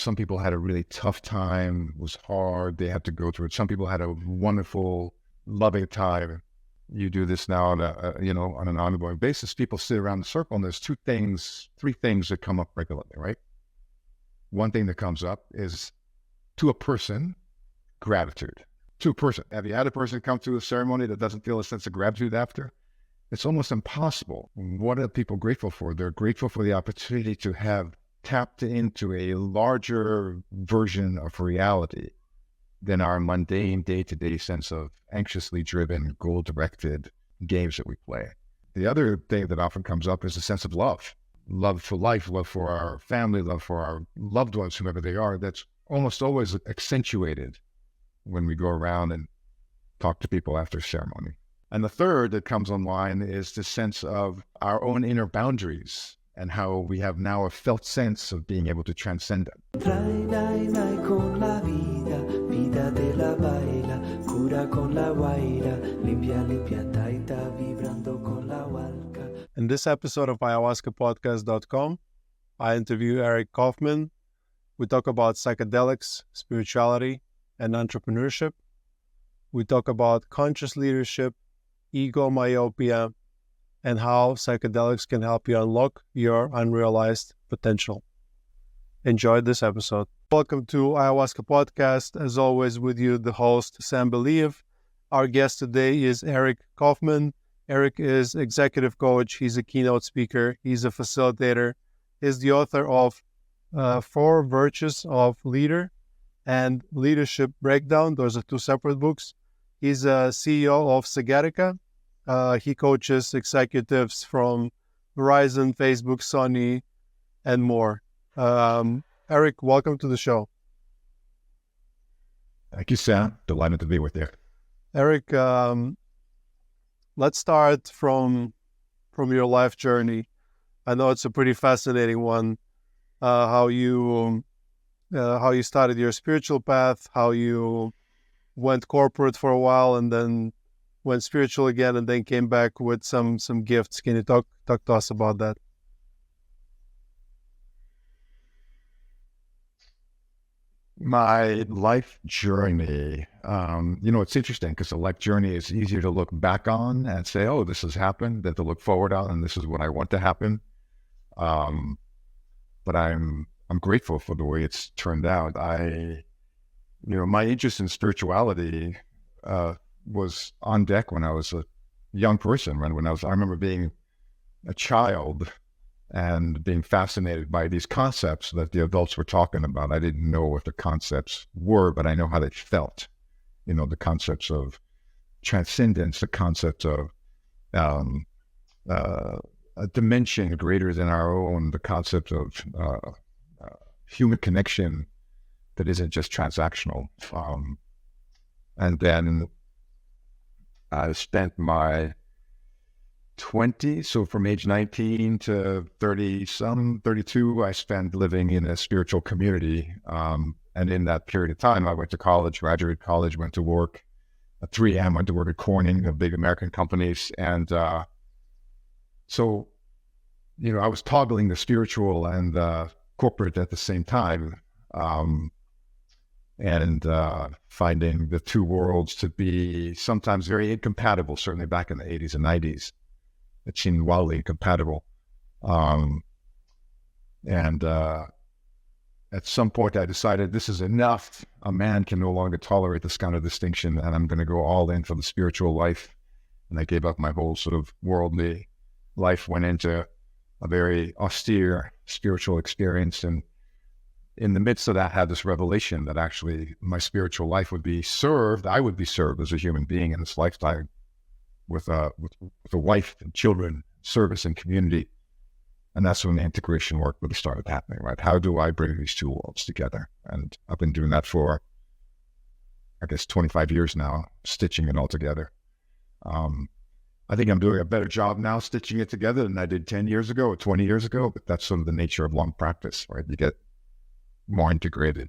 Some people had a really tough time. It was hard. They had to go through it. Some people had a wonderful, loving time. You do this now on on an ongoing basis. People sit around the circle, and there's three things that come up regularly, right? One thing that comes up is, to a person, gratitude. To a person. Have you had a person come to a ceremony that doesn't feel a sense of gratitude after? It's almost impossible. What are people grateful for? They're grateful for the opportunity to have tapped into a larger version of reality than our mundane day-to-day sense of anxiously driven, goal-directed games that we play. The other thing that often comes up is a sense of love. Love for life, love for our family, love for our loved ones, whoever they are. That's almost always accentuated when we go around and talk to people after ceremony. And the third that comes online is the sense of our own inner boundaries and how we have now a felt sense of being able to transcend them. In this episode of ayahuascapodcast.com, I interview Eric Kaufmann. We talk about psychedelics, spirituality, and entrepreneurship. We talk about conscious leadership, ego myopia, and how psychedelics can help you unlock your unrealized potential. Enjoy this episode. Welcome to Ayahuasca Podcast. As always, with you, the host, Sam Believ. Our guest today is Eric Kaufmann. Eric is executive coach. He's a keynote speaker. He's a facilitator. He's the author of 4 Virtues of Leader and Leadership Breakdown. Those are 2 separate books. He's a CEO of Psychedelics. He coaches executives from Verizon, Facebook, Sony, and more. Eric, welcome to the show. Thank you, Sam. Delighted to be with you. Eric, let's start from your life journey. I know it's a pretty fascinating one. How you started your spiritual path, how you went corporate for a while and then went spiritual again, and then came back with some gifts. Can you talk to us about that? My life journey, it's interesting because the life journey is easier to look back on and say, oh, this has happened, than to look forward on and this is what I want to happen. But I'm grateful for the way it's turned out. My interest in spirituality was on deck when I was a young person. I remember being a child and being fascinated by these concepts that the adults were talking about. I didn't know what the concepts were, but I know how they felt. The concepts of transcendence, the concept of a dimension greater than our own, the concept of human connection that isn't just transactional. And then I spent my 20s, so from age 19 to 32, I spent living in a spiritual community. And in that period of time, I went to college, graduated college, went to work at 3M, went to work at Corning, big American companies. And so, I was toggling the spiritual and corporate at the same time. And finding the two worlds to be sometimes very incompatible, certainly back in the 80s and 90s. It seemed wildly incompatible. And at some point I decided this is enough. A man can no longer tolerate this kind of distinction, and I'm going to go all in for the spiritual life. And I gave up my whole sort of worldly life, went into a very austere spiritual experience, and in the midst of that had this revelation that actually my spiritual life would be served. I would be served as a human being in this lifetime with a wife and children, service and community. And that's when the integration work really started happening, right? How do I bring these two worlds together? And I've been doing that for, 25 years now, stitching it all together. I think I'm doing a better job now stitching it together than I did 10 years ago or 20 years ago, but that's sort of the nature of long practice, right? You get more integrated.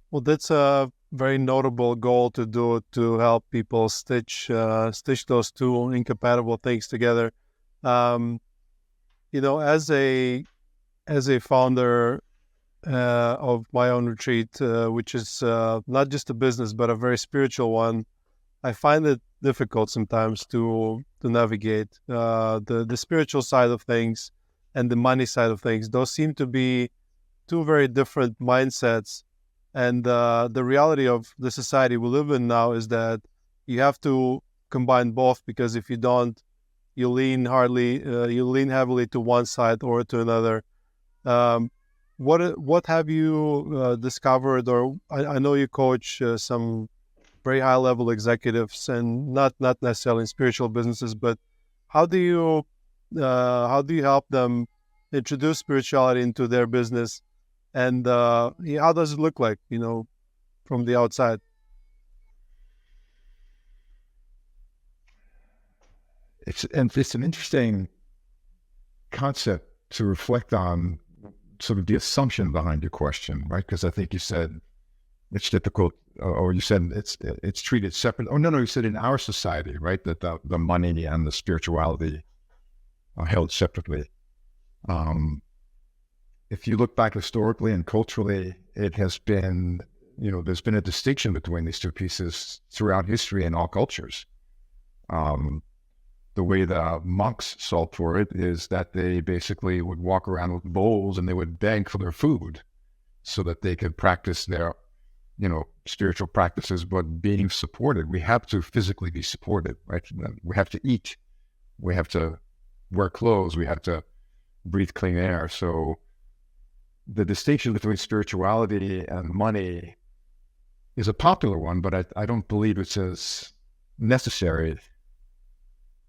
Well, that's a very notable goal to do, to help people stitch those two incompatible things together. As a founder, of my own retreat, which is not just a business but a very spiritual one, I find it difficult sometimes to navigate the spiritual side of things and the money side of things. Those seem to be two very different mindsets. And the reality of the society we live in now is that you have to combine both, because if you don't, you lean heavily to one side or to another. What have you discovered? Or I know you coach some very high level executives, and not necessarily in spiritual businesses, but how do you help them introduce spirituality into their business, and how does it look like, from the outside? It's an interesting concept to reflect on, sort of the assumption behind your question, right? Because I think you said it's difficult, or you said it's treated separate. Oh, no, you said in our society, right, that the money and the spirituality are held separately. If you look back historically and culturally, it has been, there's been a distinction between these two pieces throughout history in all cultures. The way the monks solved for it is that they basically would walk around with bowls and they would beg for their food so that they could practice their, spiritual practices, but being supported. We have to physically be supported, right? We have to eat. We have to wear clothes. We have to breathe clean air. So the distinction between spirituality and money is a popular one, but I don't believe it's as necessary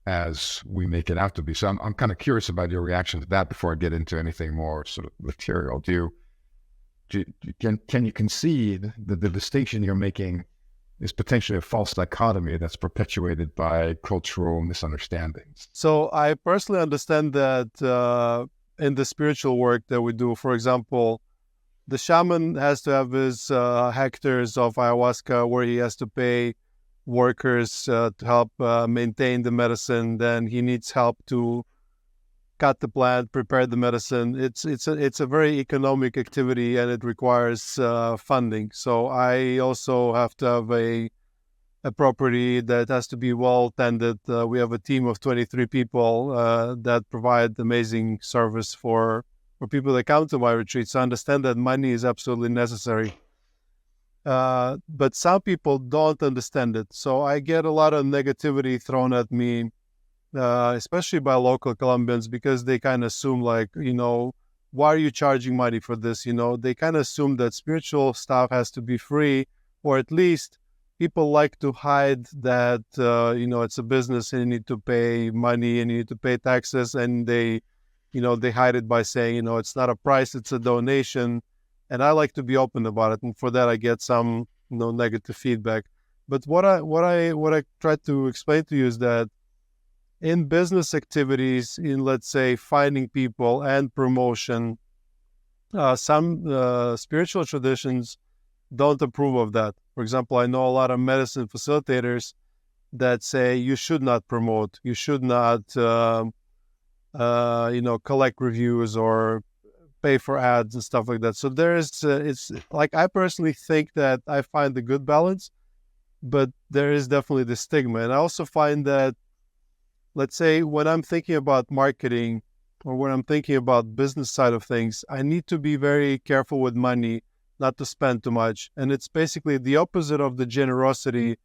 as we make it out to be. So I'm kind of curious about your reaction to that before I get into anything more sort of material. Can you concede that the distinction you're making is potentially a false dichotomy that's perpetuated by cultural misunderstandings? So I personally understand that in the spiritual work that we do, for example, the shaman has to have his hectares of ayahuasca where he has to pay workers to help maintain the medicine. Then he needs help to cut the plant, prepare the medicine. It's a very economic activity, and it requires funding. So I also have to have a property that has to be well tended. We have a team of 23 people that provide amazing service for people that come to my retreats. I understand that money is absolutely necessary. But some people don't understand it. So I get a lot of negativity thrown at me, especially by local Colombians, because they kind of assume like, why are you charging money for this? They kind of assume that spiritual stuff has to be free, or at least people like to hide that, it's a business and you need to pay money and you need to pay taxes. And they hide it by saying, it's not a price, it's a donation. And I like to be open about it, and for that I get some negative feedback. But what I try to explain to you is that in business activities, in let's say finding people and promotion, some spiritual traditions don't approve of that. For example, I know a lot of medicine facilitators that say you should not promote, you should not collect reviews or pay for ads and stuff like that. So it's like, I personally think that I find a good balance, but there is definitely the stigma. And I also find that, let's say, when I'm thinking about marketing or when I'm thinking about business side of things, I need to be very careful with money, not to spend too much. And it's basically the opposite of the generosity,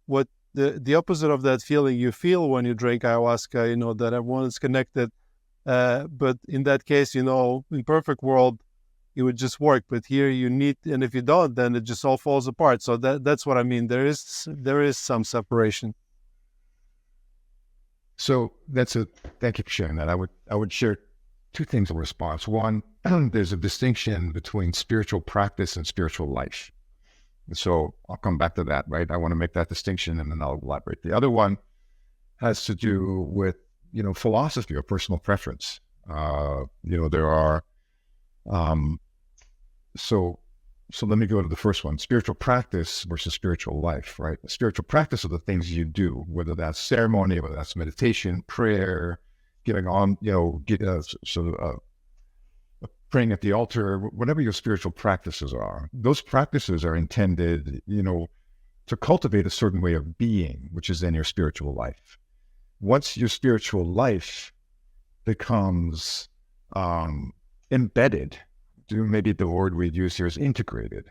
what the opposite of that feeling you feel when you drink ayahuasca, that everyone is connected. But in that case, in perfect world, it would just work. But here you need, and if you don't, then it just all falls apart. So that's what I mean. There is some separation. So thank you for sharing that. I would share two things in response. One, there's a distinction between spiritual practice and spiritual life. So I'll come back to that, right? I want to make that distinction and then I'll elaborate. The other one has to do with, philosophy or personal preference. There are, so let me go to the first one, spiritual practice versus spiritual life, right? The spiritual practice are the things you do, whether that's ceremony, whether that's meditation, prayer, giving on, praying at the altar, whatever your spiritual practices are, those practices are intended, to cultivate a certain way of being, which is then your spiritual life. Once your spiritual life becomes embedded, maybe the word we'd use here is integrated,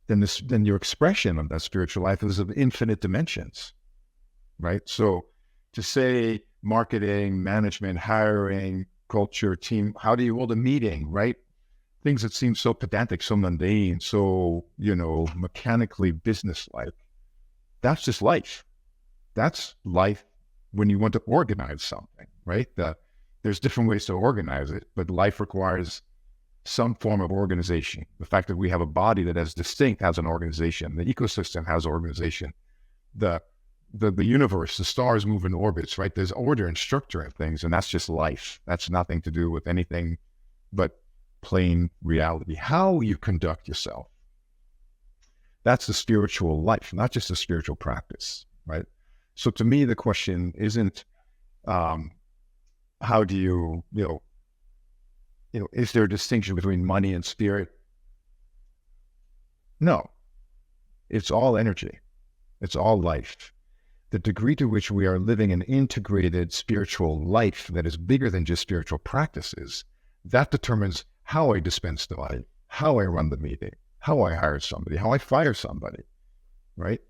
then your expression of that spiritual life is of infinite dimensions, right? So to say marketing, management, hiring, culture, team, how do you hold a meeting, right? Things that seem so pedantic, so mundane, so, mechanically business-like. That's just life. That's life when you want to organize something, right? There's different ways to organize it, but life requires some form of organization. The fact that we have a body that is distinct has an organization. The ecosystem has organization. The universe, the stars move in orbits, right? There's order and structure in things, and that's just life. That's nothing to do with anything but plain reality. How you conduct yourself, that's the spiritual life, not just a spiritual practice, right? So to me, the question isn't how do you, is there a distinction between money and spirit? No, it's all energy. It's all life. The degree to which we are living an integrated spiritual life that is bigger than just spiritual practices, that determines how I dispense the money, how I run the meeting, how I hire somebody, how I fire somebody, right?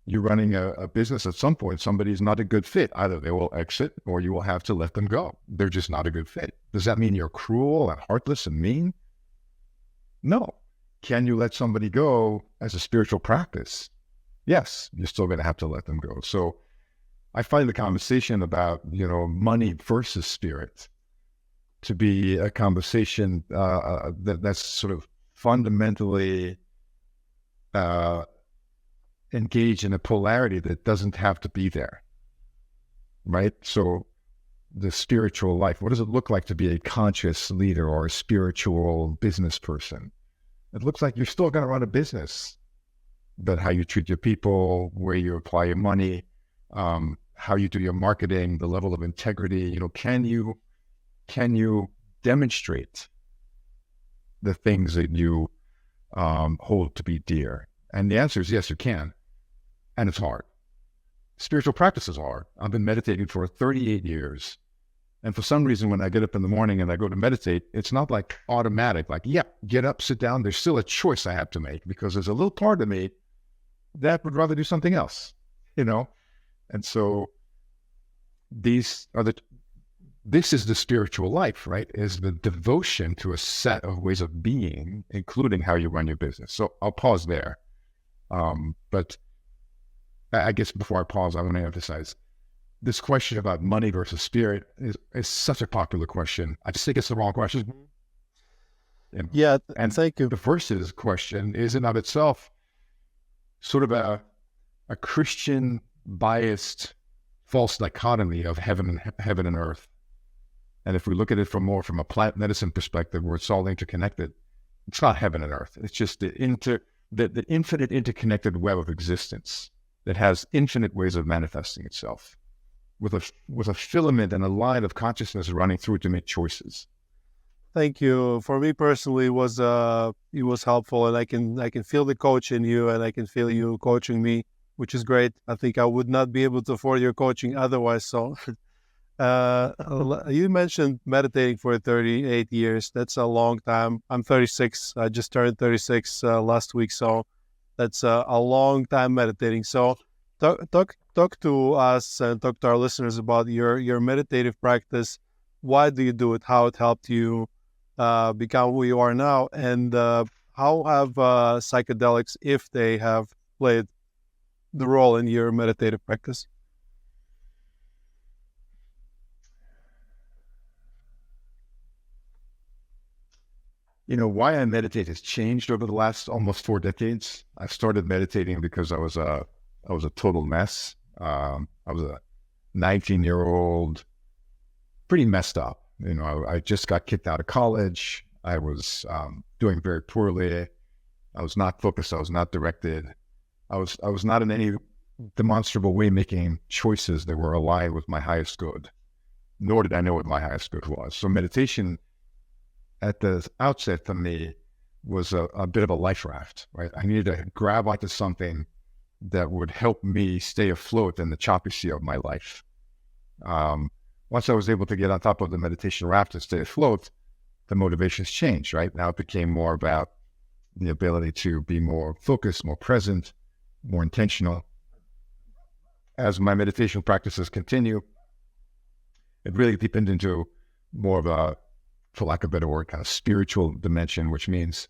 You're running a business, at some point, somebody's not a good fit. Either they will exit or you will have to let them go. They're just not a good fit. Does that mean you're cruel and heartless and mean? No. Can you let somebody go as a spiritual practice? Yes, you're still going to have to let them go. So I find the conversation about, money versus spirit to be a conversation that's sort of fundamentally engage in a polarity that doesn't have to be there, right? So the spiritual life, what does it look like to be a conscious leader or a spiritual business person? It looks like you're still going to run a business, but how you treat your people, where you apply your money, how you do your marketing, the level of integrity, can you demonstrate the things that you hold to be dear? And the answer is yes, you can. And it's hard. Spiritual practice is hard. I've been meditating for 38 years. And for some reason, when I get up in the morning and I go to meditate, it's not like automatic, like, get up, sit down. There's still a choice I have to make because there's a little part of me that would rather do something else, And so this is the spiritual life, right? Is the devotion to a set of ways of being, including how you run your business. So I'll pause there. But I guess before I pause, I want to emphasize this question about money versus spirit is such a popular question. I just think it's the wrong question. And thank you. The versus question is in of itself sort of a Christian biased false dichotomy of heaven and earth. And if we look at it from a plant medicine perspective, where it's all interconnected, it's not heaven and earth. It's just the infinite interconnected web of existence that has infinite ways of manifesting itself with a filament and a line of consciousness running through it to make choices. Thank you. For me personally, it was helpful, and I can feel the coach in you, and I can feel you coaching me, which is great. I think I would not be able to afford your coaching otherwise. So, you mentioned meditating for 38 years. That's a long time. I'm 36. I just turned 36 last week, so that's a long time meditating. So, talk to us and talk to our listeners about your meditative practice. Why do you do it? How it helped you become who you are now, and how have psychedelics, if they have played the role in your meditative practice? Why I meditate has changed over the last almost 4 decades. I started meditating because I was a total mess. I was a 19-year-old, pretty messed up. I just got kicked out of college. I was doing very poorly. I was not focused. I was not directed. I was not in any demonstrable way making choices that were aligned with my highest good, nor did I know what my highest good was. So meditation at the outset for me was a bit of a life raft, right? I needed to grab onto something that would help me stay afloat in the choppy sea of my life. Once I was able to get on top of the meditation raft and stay afloat, the motivations changed, right? Now it became more about the ability to be more focused, more present, more intentional. As my meditation practices continue, it really deepened into more of a, for lack of a better word, kind of spiritual dimension, which means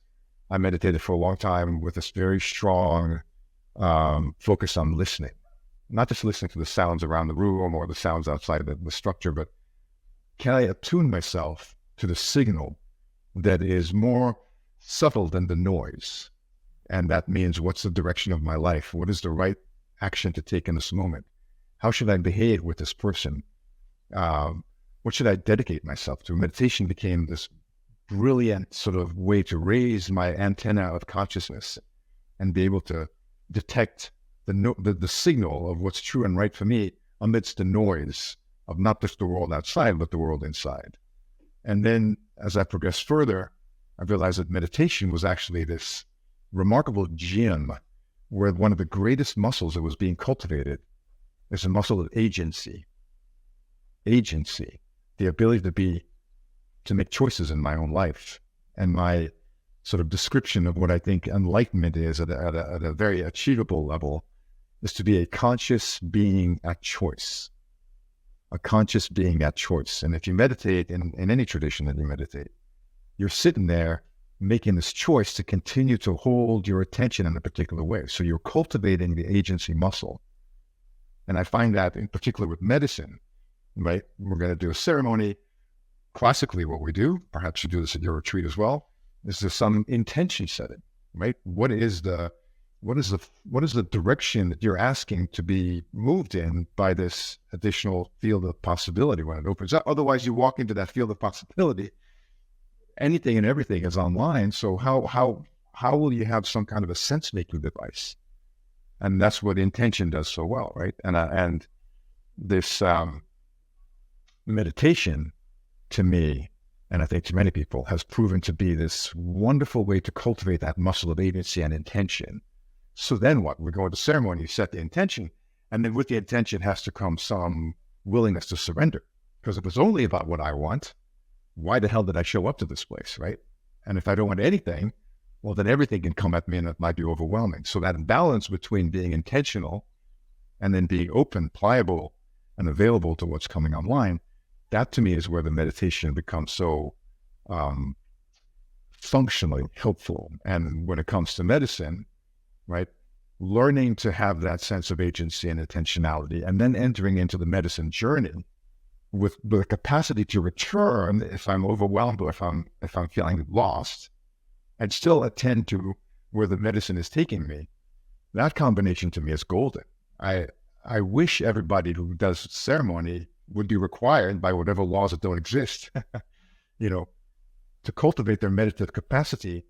I meditated for a long time with this very strong focus on listening, not just listening to the sounds around the room or the sounds outside the structure, but can I attune myself to the signal that is more subtle than the noise? And that means, what's the direction of my life? What is the right action to take in this moment? How should I behave with this person? What should I dedicate myself to? Meditation became this brilliant sort of way to raise my antenna of consciousness and be able to detect the signal of what's true and right for me amidst the noise of not just the world outside, but the world inside. And then as I progressed further, I realized that meditation was actually this remarkable gym where one of the greatest muscles that was being cultivated is a muscle of agency. Agency, the ability to make choices in my own life. And my sort of description of what I think enlightenment is at a very achievable level is to be a conscious being at choice. A conscious being at choice. And if you meditate in any tradition that you meditate, you're sitting there making this choice to continue to hold your attention in a particular way. So you're cultivating the agency muscle. And I find that in particular with medicine, right? We're going to do a ceremony. Classically, what we do, perhaps you do this at your retreat as well, is there's some intention setting, right? What is the direction that you're asking to be moved in by this additional field of possibility when it opens up? Otherwise, you walk into that field of possibility, anything and everything is online. So how will you have some kind of a sense-making device? And that's what intention does so well, right? And this meditation, to me, and I think to many people, has proven to be this wonderful way to cultivate that muscle of agency and intention. So then what? We go into ceremony, you set the intention, and then with the intention has to come some willingness to surrender. Because if it's only about what I want, why the hell did I show up to this place, right? And if I don't want anything, well, then everything can come at me and it might be overwhelming. So that balance between being intentional and then being open, pliable, and available to what's coming online, that to me is where the meditation becomes so functionally helpful. And when it comes to medicine, right, learning to have that sense of agency and intentionality, and then entering into the medicine journey with the capacity to return if I'm overwhelmed or if I'm feeling lost, and still attend to where the medicine is taking me. That combination to me is golden. I wish everybody who does ceremony would be required by whatever laws that don't exist, to cultivate their meditative capacity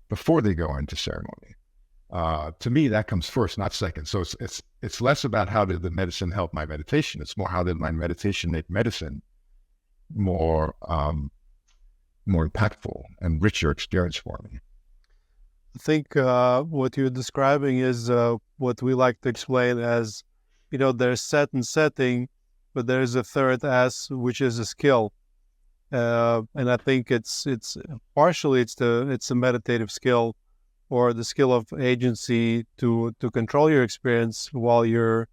before they go into ceremony. To me, that comes first, not second. So it's less about how did the medicine help my meditation. It's more how did my meditation make medicine more impactful and richer experience for me. I think what you're describing is what we like to explain as, there's set and setting, but there's a third S, which is a skill. And I think it's partially it's a meditative skill, or the skill of agency to control your experience while you're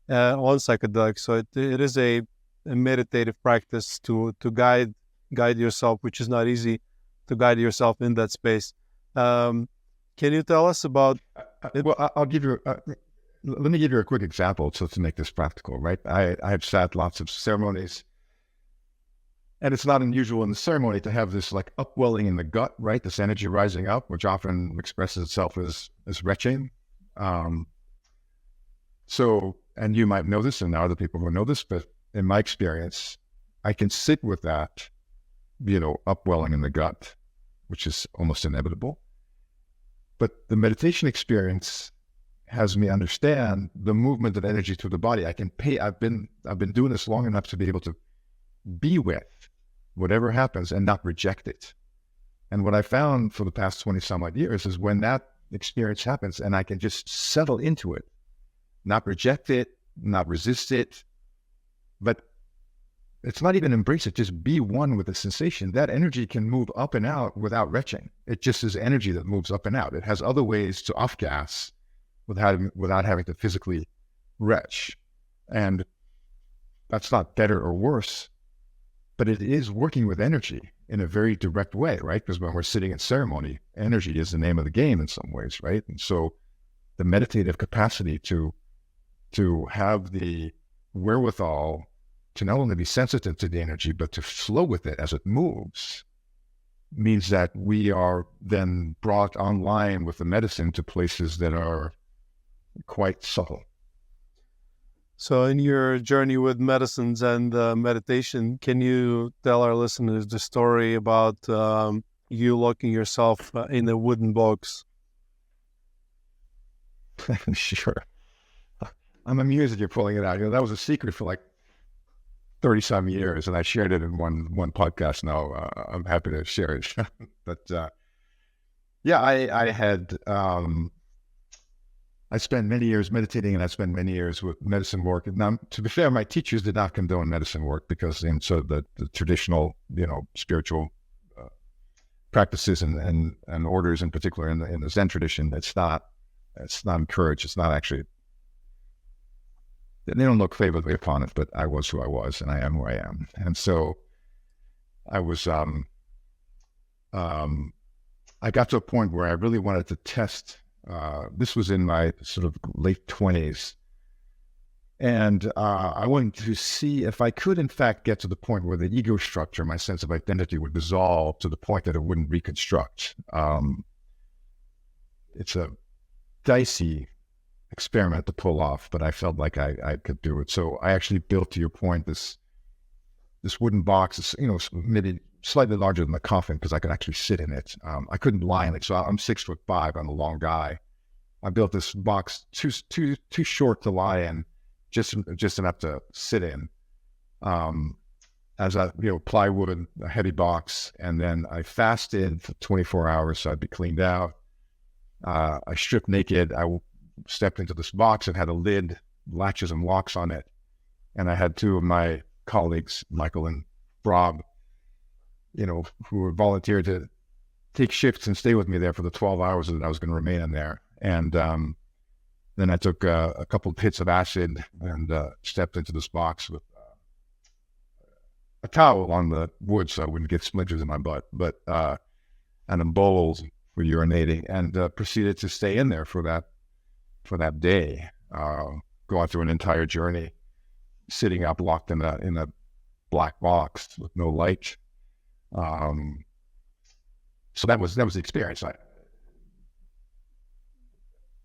on psychedelics. So it is a meditative practice to guide yourself, which is not easy, to guide yourself in that space. Can you tell us about it? Well, I'll give you let me give you a quick example to make this practical, right? I've sat lots of ceremonies, and it's not unusual in the ceremony to have this like upwelling in the gut, right? This energy rising up, which often expresses itself as retching. So, and you might know this, and other people will know this, but in my experience, I can sit with that, upwelling in the gut, which is almost inevitable. But the meditation experience has me understand the movement of energy through the body. I've been doing this long enough to be able to be with whatever happens, and not reject it. And what I found for the past 20 some odd years is when that experience happens and I can just settle into it, not reject it, not resist it, but it's not even embrace it, just be one with the sensation. That energy can move up and out without retching. It just is energy that moves up and out. It has other ways to off gas without having to physically retch. And that's not better or worse, but it is working with energy in a very direct way, right? Because when we're sitting in ceremony, energy is the name of the game in some ways, right? And so the meditative capacity to have the wherewithal to not only be sensitive to the energy, but to flow with it as it moves, means that we are then brought online with the medicine to places that are quite subtle. So in your journey with medicines and meditation, can you tell our listeners the story about you locking yourself in a wooden box? Sure. I'm amused that you're pulling it out. That was a secret for like 30-some years, and I shared it in one podcast now. I'm happy to share it. But yeah, I had... I spent many years meditating, and I spent many years with medicine work. And now, to be fair, my teachers did not condone medicine work because so the traditional, spiritual practices and orders in particular in the Zen tradition, it's not encouraged. It's not actually, they don't look favorably upon it, but I was who I was, and I am who I am. And so I was, I got to a point where I really wanted to test. This was in my sort of late 20s. And I wanted to see if I could, in fact, get to the point where the ego structure, my sense of identity, would dissolve to the point that it wouldn't reconstruct. It's a dicey experiment to pull off, but I felt like I could do it. So I actually built, to your point, this wooden box, maybe slightly larger than the coffin because I could actually sit in it. I couldn't lie in it. So I'm 6'5". I'm a long guy. I built this box too short to lie in, just enough to sit in. As a plywood, a heavy box, and then I fasted for 24 hours so I'd be cleaned out. I stripped naked. I stepped into this box and had a lid, latches and locks on it. And I had two of my colleagues, Michael and Rob, who were volunteered to take shifts and stay with me there for the 12 hours that I was going to remain in there. And then I took a couple of hits of acid and stepped into this box with a towel on the wood so I wouldn't get splinters in my butt, and a bowl for urinating, and proceeded to stay in there for that day, going through an entire journey, sitting up locked in a black box with no light. So that was the experience.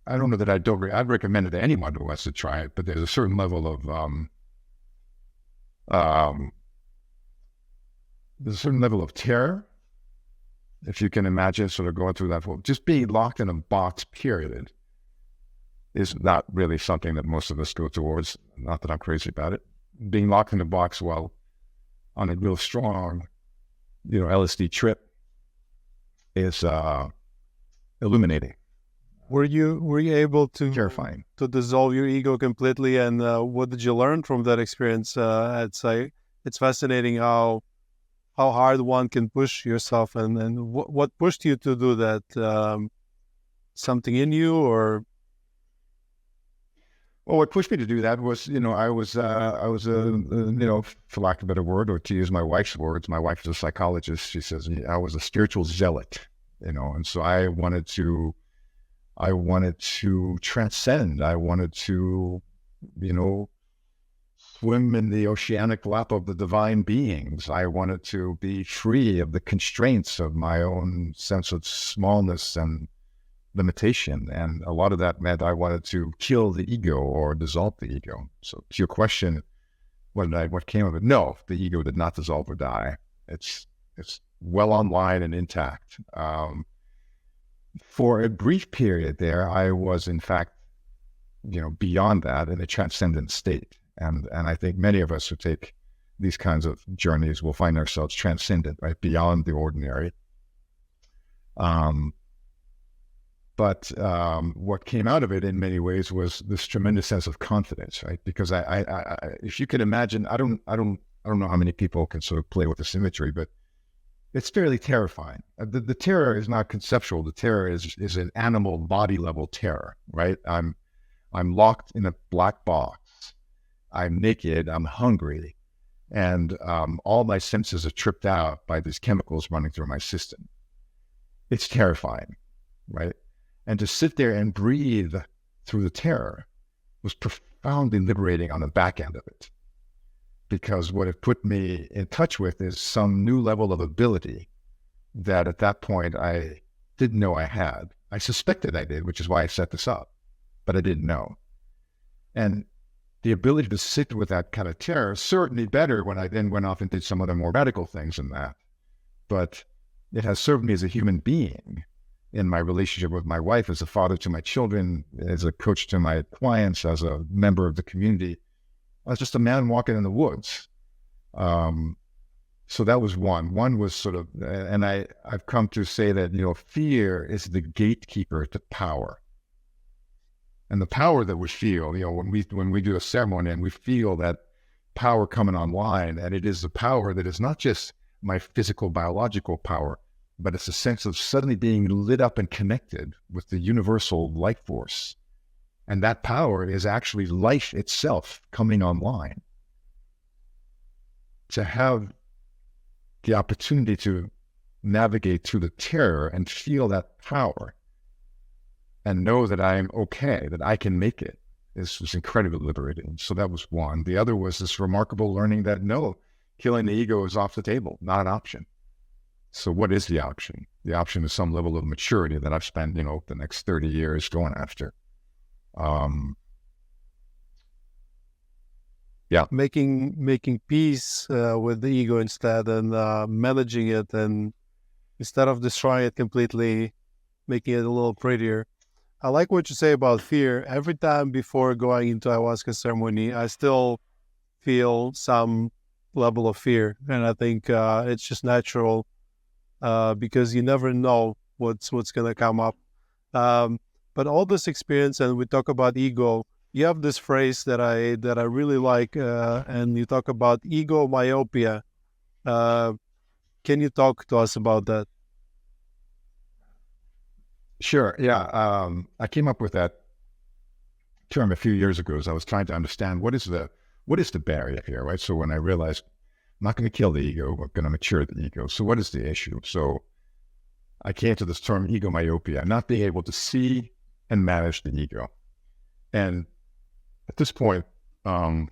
I don't know that I'd recommend it to anyone who wants to try it, but there's a certain level of terror, if you can imagine sort of going through that. Just being locked in a box, period, is not really something that most of us go towards. Not that I'm crazy about it. Being locked in a box while on a real strong, LSD trip is illuminating. Were you able to terrifying to dissolve your ego completely? And what did you learn from that experience? It's fascinating how hard one can push yourself, and what pushed you to do that? Something in you, or? Well, what pushed me to do that was, I was a, for lack of a better word, or to use my wife's words, my wife is a psychologist. She says I was a spiritual zealot, and so I wanted to transcend. I wanted to, swim in the oceanic lap of the divine beings. I wanted to be free of the constraints of my own sense of smallness and limitation. And a lot of that meant I wanted to kill the ego or dissolve the ego. So to your question, what came of it? No, the ego did not dissolve or die. It's well online and intact. For a brief period there, I was in fact, beyond that in a transcendent state. And I think many of us who take these kinds of journeys, we'll find ourselves transcendent, right, beyond the ordinary. But what came out of it in many ways was this tremendous sense of confidence, right? Because I if you could imagine, I don't know how many people can sort of play with this imagery, but it's fairly terrifying. The terror is not conceptual. The terror is an animal body level terror, right? I'm locked in a black box. I'm naked. I'm hungry, and all my senses are tripped out by these chemicals running through my system. It's terrifying, right? And to sit there and breathe through the terror was profoundly liberating on the back end of it. Because what it put me in touch with is some new level of ability that at that point I didn't know I had. I suspected I did, which is why I set this up, but I didn't know. And the ability to sit with that kind of terror, certainly better when I then went off and did some other more radical things than that. But it has served me as a human being in my relationship with my wife, as a father to my children, as a coach to my clients, as a member of the community. I was just a man walking in the woods. So that was one. One was sort of, and I've come to say that, fear is the gatekeeper to power. And the power that we feel, when we do a ceremony and we feel that power coming online, and it is the power that is not just my physical, biological power, but it's a sense of suddenly being lit up and connected with the universal life force. And that power is actually life itself coming online. To have the opportunity to navigate through the terror and feel that power and know that I'm okay, that I can make it, was incredibly liberating. So that was one. The other was this remarkable learning that no, killing the ego is off the table, not an option. So what is the option? The option is some level of maturity that I've spent, the next 30 years going after. Making peace with the ego instead, and managing it, and instead of destroying it completely, making it a little prettier. I like what you say about fear. Every time before going into ayahuasca ceremony, I still feel some level of fear, and I think it's just natural because you never know what's going to come up. But all this experience, and we talk about ego, you have this phrase that I really like, and you talk about ego myopia. Can you talk to us about that? Sure. Yeah. I came up with that term a few years ago as I was trying to understand what is the barrier here, right? So when I realized I'm not going to kill the ego, we're going to mature the ego. So what is the issue? So I came to this term ego myopia, not being able to see and manage the ego. And at this point, and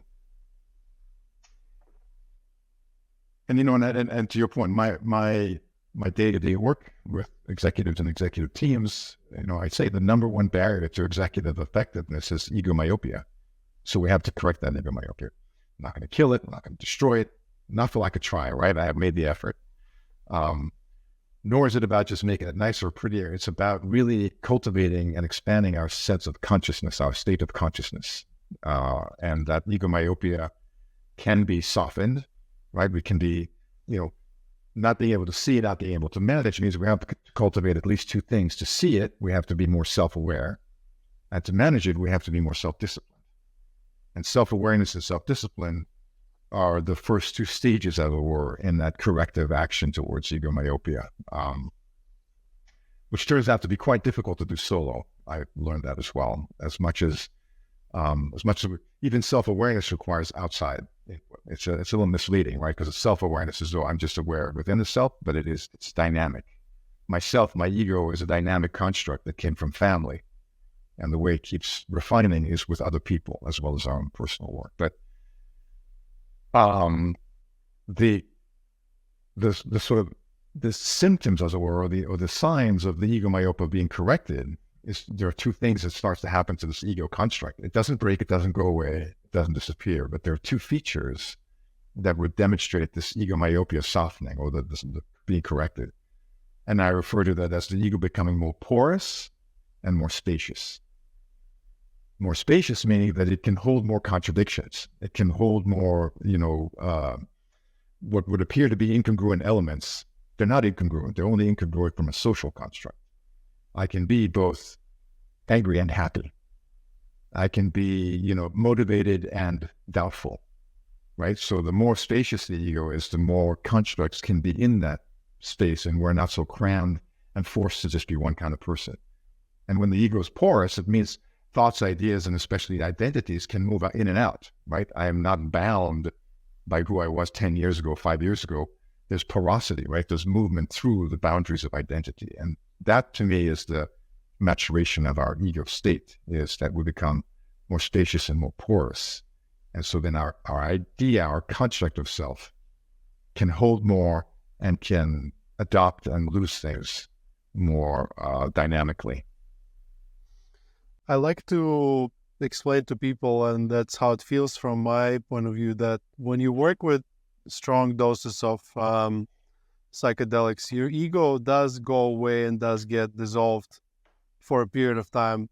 to your point, my day-to-day work with executives and executive teams, I'd say the number one barrier to executive effectiveness is ego myopia. So we have to correct that ego myopia. I'm not going to kill it. I'm not going to destroy it. Not feel like a try, right? I have made the effort. Nor is it about just making it nicer or prettier. It's about really cultivating and expanding our sense of consciousness, our state of consciousness. And that ego myopia can be softened, right? We can be, not being able to see it, not being able to manage means we have to cultivate at least two things. To see it, we have to be more self-aware. And to manage it, we have to be more self-disciplined. And self-awareness and self-discipline are the first two stages, as it were, in that corrective action towards ego myopia, which turns out to be quite difficult to do solo. I learned that as well. As much as even self-awareness requires outside input. It's a little misleading, right? Because self-awareness is though I'm just aware within the self, but it's dynamic. Myself, my ego is a dynamic construct that came from family, and the way it keeps refining is with other people as well as our own personal work. But the sort of the symptoms, as it were, or the signs of the ego myopia being corrected is there are two things that starts to happen to this ego construct. It doesn't break, it doesn't go away, it doesn't disappear, but there are two features that would demonstrate this ego myopia softening or the being corrected. And I refer to that as the ego becoming more porous and more spacious. More spacious meaning that it can hold more contradictions. It can hold more, what would appear to be incongruent elements, they're not incongruent. They're only incongruent from a social construct. I can be both angry and happy. I can be, motivated and doubtful, right? So the more spacious the ego is, the more constructs can be in that space, and we're not so crammed and forced to just be one kind of person. And when the ego is porous, it means thoughts, ideas, and especially identities can move in and out, right? I am not bound by who I was 10 years ago, 5 years ago. There's porosity, right? There's movement through the boundaries of identity. And that, to me, is the maturation of our ego state, is that we become more spacious and more porous. And so then our idea, our construct of self can hold more and can adopt and lose things more dynamically. I like to explain to people, and that's how it feels from my point of view, that when you work with strong doses of psychedelics, your ego does go away and does get dissolved for a period of time,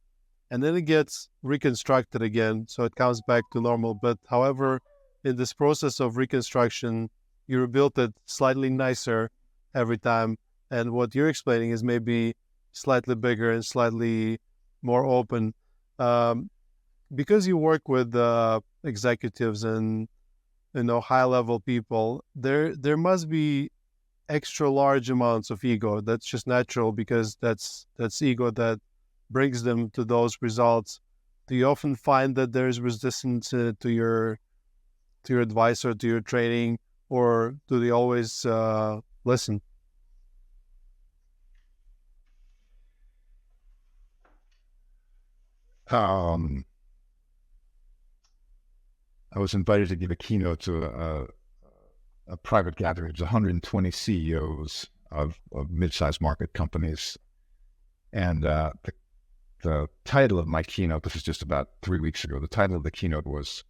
and then it gets reconstructed again, so it comes back to normal. But however, in this process of reconstruction, you rebuild it slightly nicer every time, and what you're explaining is maybe slightly bigger and slightly more open. Because you work with executives and high-level people, there must be extra large amounts of ego. That's just natural, because that's ego that brings them to those results. Do you often find that there's resistance to your advice or to your training, or do they always listen? I was invited to give a keynote to a private gathering. It was 120 CEOs of mid-sized market companies. And the title of my keynote, this is just about 3 weeks ago, the title of the keynote was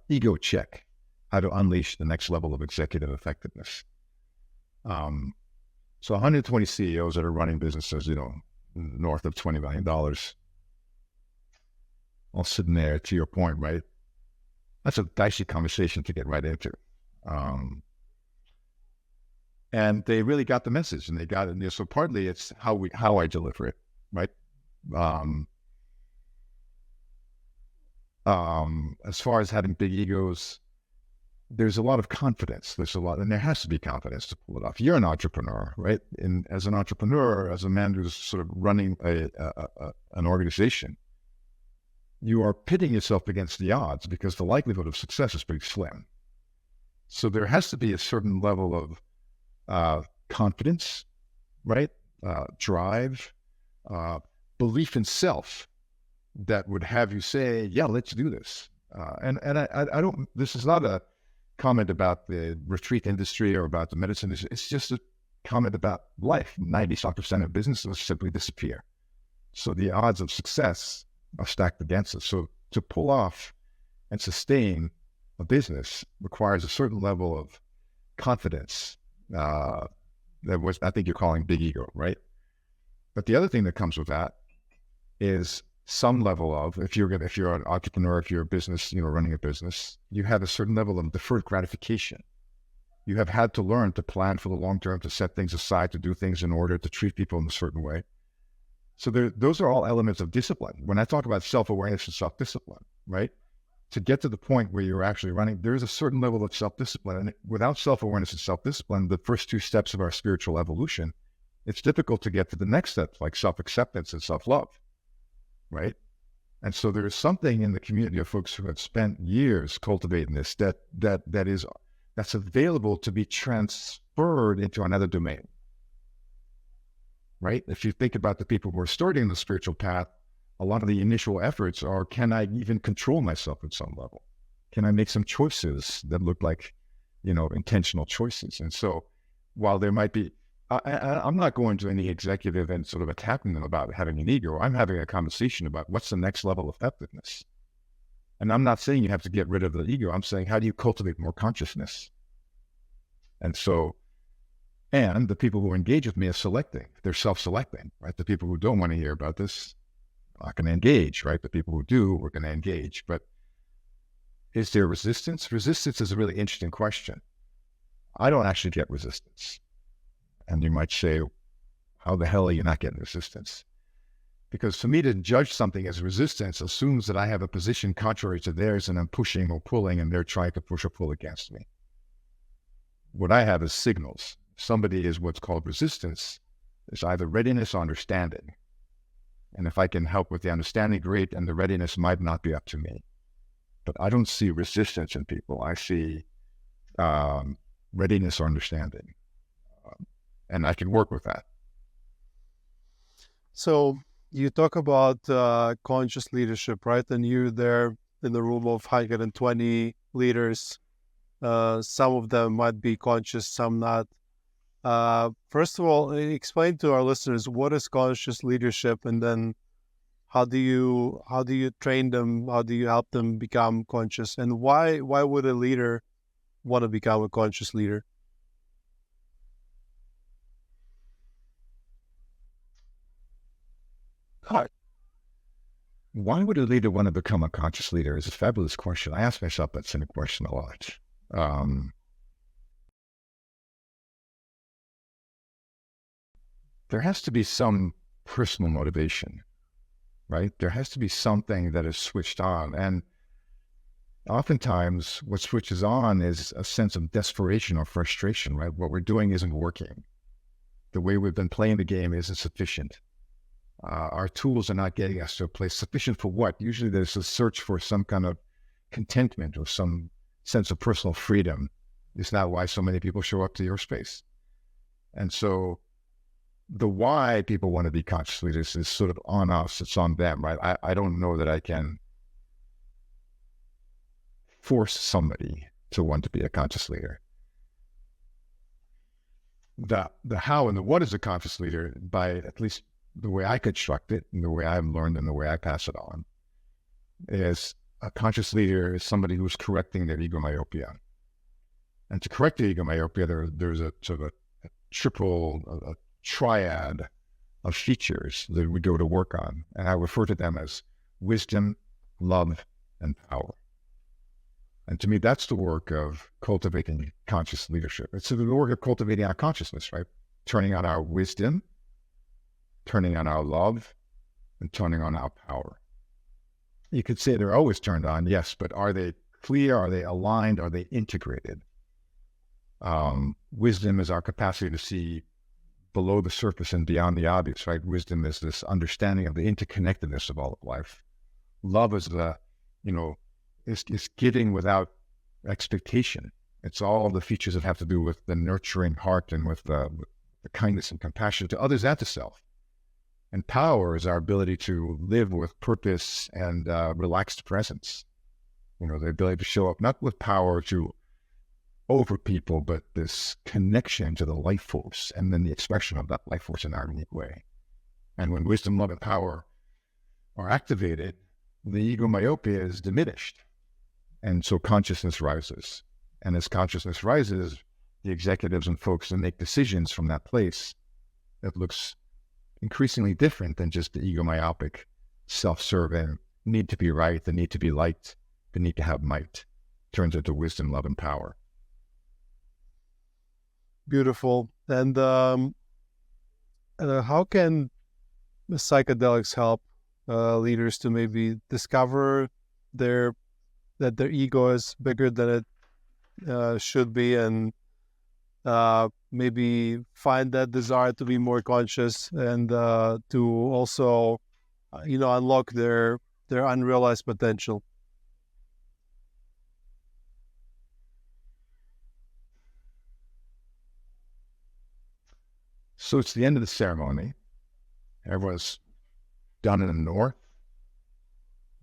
Ego Check, How to Unleash the Next Level of Executive Effectiveness. So 120 CEOs that are running businesses, north of $20 million, all sitting there, to your point, right? That's a dicey conversation to get right into. And they really got the message, and they got it. So partly it's how I deliver it, right? As far as having big egos, there's a lot of confidence. And there has to be confidence to pull it off. You're an entrepreneur, right? And as an entrepreneur, as a man who's sort of running an organization, you are pitting yourself against the odds, because the likelihood of success is pretty slim. So there has to be a certain level of confidence, right? Drive, belief in self that would have you say, yeah, let's do this. And I don't, this is not a comment about the retreat industry or about the medicine industry. It's just a comment about life. 90% of businesses simply disappear. So the odds of success are stacked against us. So to pull off and sustain a business requires a certain level of confidence. That was, I think you're calling big ego, right? But the other thing that comes with that is some level of, if you're an entrepreneur, if you're a business, running a business, you have a certain level of deferred gratification. You have had to learn to plan for the long term, to set things aside, to do things in order, to treat people in a certain way. So those are all elements of discipline. When I talk about self-awareness and self-discipline, right? To get to the point where you're actually running, there's a certain level of self-discipline. And without self-awareness and self-discipline, the first two steps of our spiritual evolution, it's difficult to get to the next steps, like self-acceptance and self-love, right? And so there is something in the community of folks who have spent years cultivating this that's available to be transferred into another domain. Right? If you think about the people who are starting the spiritual path, a lot of the initial efforts are, can I even control myself at some level? Can I make some choices that look like, intentional choices? And so while there might be, I'm not going to any executive and sort of attacking them about having an ego. I'm having a conversation about what's the next level of effectiveness. And I'm not saying you have to get rid of the ego. I'm saying, how do you cultivate more consciousness? And so, and the people who engage with me are selecting. They're self-selecting, right? The people who don't want to hear about this are not going to engage, right? The people who do, we're going to engage. But is there resistance? Resistance is a really interesting question. I don't actually get resistance. And you might say, how the hell are you not getting resistance? Because for me to judge something as resistance assumes that I have a position contrary to theirs and I'm pushing or pulling and they're trying to push or pull against me. What I have is signals. Somebody is what's called resistance. It's either readiness or understanding. And if I can help with the understanding, great, and the readiness might not be up to me. But I don't see resistance in people. I see readiness or understanding. And I can work with that. So you talk about conscious leadership, right? And you're there in the room of 120 leaders. Some of them might be conscious, some not. First of all, explain to our listeners what is conscious leadership, and then how do you train them? How do you help them become conscious? And why would a leader want to become a conscious leader? Why would a leader want to become a conscious leader is a fabulous question. I ask myself that same question a lot. There has to be some personal motivation, right? There has to be something that is switched on. And oftentimes what switches on is a sense of desperation or frustration, right? What we're doing isn't working. The way we've been playing the game isn't sufficient. Our tools are not getting us to a place sufficient for what? Usually there's a search for some kind of contentment or some sense of personal freedom. It's not why so many people show up to your space. And so the why people want to be conscious leaders is sort of on us, it's on them, right? I don't know that I can force somebody to want to be a conscious leader. The how and the what is a conscious leader, by at least the way I construct it and the way I've learned and the way I pass it on, is a conscious leader is somebody who's correcting their ego myopia. And to correct the ego myopia, there's a sort of a triad of features that we go to work on. And I refer to them as wisdom, love, and power. And to me, that's the work of cultivating conscious leadership. It's the work of cultivating our consciousness, right? Turning on our wisdom, turning on our love, and turning on our power. You could say they're always turned on, yes, but are they clear? Are they aligned? Are they integrated? Wisdom is our capacity to see below the surface and beyond the obvious, right? Wisdom is this understanding of the interconnectedness of all of life. Love is is giving without expectation. It's all the features that have to do with the nurturing heart and with the kindness and compassion to others and to self. And power is our ability to live with purpose and relaxed presence. The ability to show up, not with power to over people, but this connection to the life force and then the expression of that life force in our unique way. And when wisdom, love, and power are activated, the ego myopia is diminished. And so consciousness rises. And as consciousness rises, the executives and folks that make decisions from that place, it looks increasingly different than just the ego myopic, self-serving, need to be right, the need to be liked, the need to have might, turns into wisdom, love, and power. Beautiful. And how can the psychedelics help leaders to maybe discover that their ego is bigger than it should be, and maybe find that desire to be more conscious and to also, unlock their unrealized potential? So it's the end of the ceremony. Everyone's done in the north.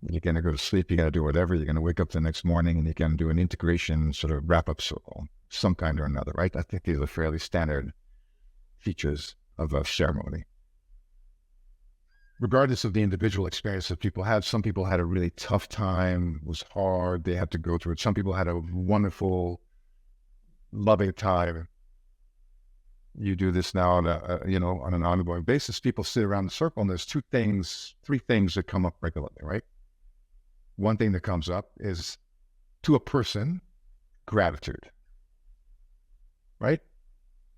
You're going to go to sleep, you're going to do whatever, you're going to wake up the next morning and you're going to do an integration sort of wrap-up circle, some kind or another, right? I think these are fairly standard features of a ceremony. Regardless of the individual experience that people had, some people had a really tough time, it was hard, they had to go through it. Some people had a wonderful, loving time. You do this now on on an ongoing basis. People sit around the circle and there's three things that come up regularly, right? One thing that comes up is, to a person, gratitude. right?